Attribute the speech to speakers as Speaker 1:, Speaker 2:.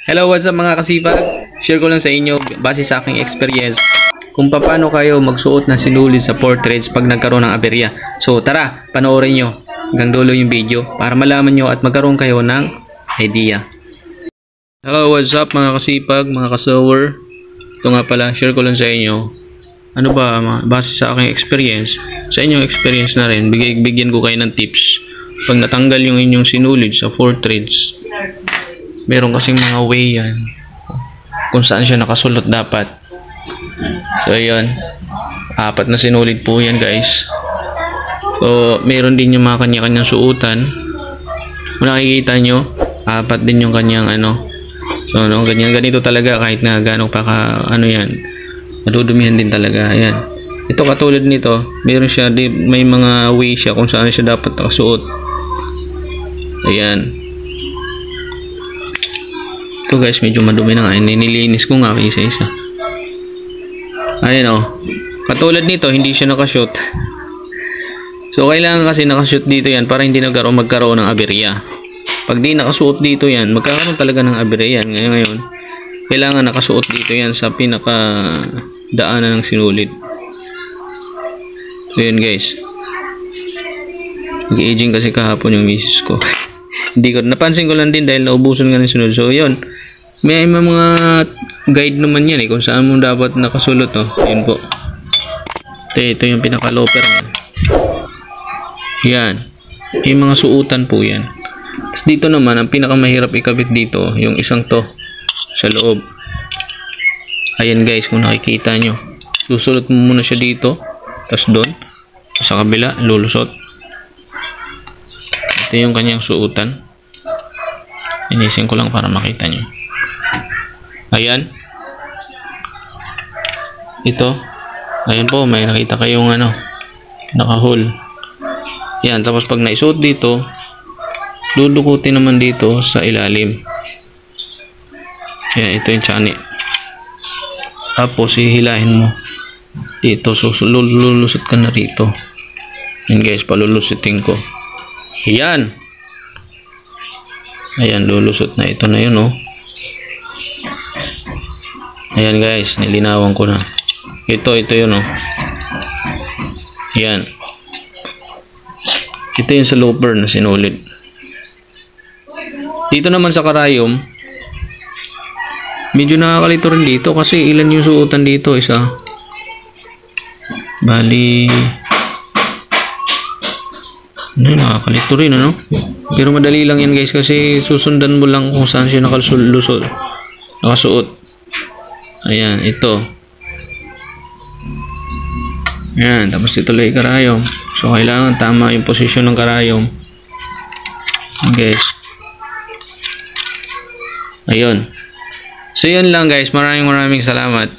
Speaker 1: Hello, what's up mga kasipag? Share ko lang sa inyo base sa aking experience kung paano kayo magsuot ng sinulid sa portraits pag nagkaroon ng aberya. So tara, panoorin nyo hanggang dulo yung video para malaman nyo at magkaroon kayo ng idea. Hello, what's up mga kasipag, mga kasower? Ito nga pala, share ko lang sa inyo. Ano ba, base sa aking experience, sa inyong experience na rin, bigyan ko kayo ng tips. Pag natanggal yung inyong sinulid sa portraits, meron kasing mga way yan kung saan siya nakasulot dapat. So ayan, 4 na sinulid po yan guys. So meron din yung mga kanya-kanyang suotan. Kung nakikita nyo, 4 din yung kanyang ano. So no, ganito talaga kahit na gano'ng pa ano yan, madudumihan din talaga. Ayan, ito katulad nito, meron siya, may mga way siya kung saan siya dapat nakasuot. Ayan. Ito guys, medyo madumi na nga. Nililinis ko nga isa-isa. Ayan o. Katulad nito, hindi siya nakashoot. So, kailangan kasi nakashoot dito yan para hindi magkaroon ng aberya. Pag di nakasuot dito yan, magkakaroon talaga ng aberya yan. Ngayon, kailangan nakasuot dito yan sa pinaka daanan ng sinulid. So, yan guys. Nag-aging kasi kahapon yung misis ko. Hindi ko napansin ko lang din dahil naubusan nga ng sunod. So yun, may mga guide naman yan kung saan mo dapat nakasulot. Yun po. Ito yung pinaka-loper niya. Yan, yung mga suutan po yan. Tapos dito naman, ang pinakamahirap ikabit dito, yung isang to sa loob. Ayan guys, kung nakikita nyo, susulot mo muna siya dito, tapos doon sa kabila lulusot. Ito yung kanyang suutan. Inisin ko lang para makita nyo. Ayan. Ito. Ayan po, may nakita kayong ano, naka-hole. Yan, tapos pag naisuot dito, dudukutin naman dito sa ilalim. Yan, ito yung chani. Tapos hihilahin mo dito, so lulusot ka na rito. Yan guys, palulusutin ko. Ayan. Ayan, lulusot na. Ito na yun, Ayan guys, nilinawan ko na. Ito yun, Ayan. Ito yung sa looper na sinulid. Dito naman sa karayom, medyo nakakalito rin dito kasi ilan yung suotan dito? Isa. Bali, nakakalito rin, Pero madali lang yan guys kasi susundan mo lang kung saan siya nakasuot. Ayan, ito. Ayan, tapos ito lang yung karayom. So kailangan tama yung posisyon ng karayom. Guys. Ayun. So yun lang guys, maraming salamat.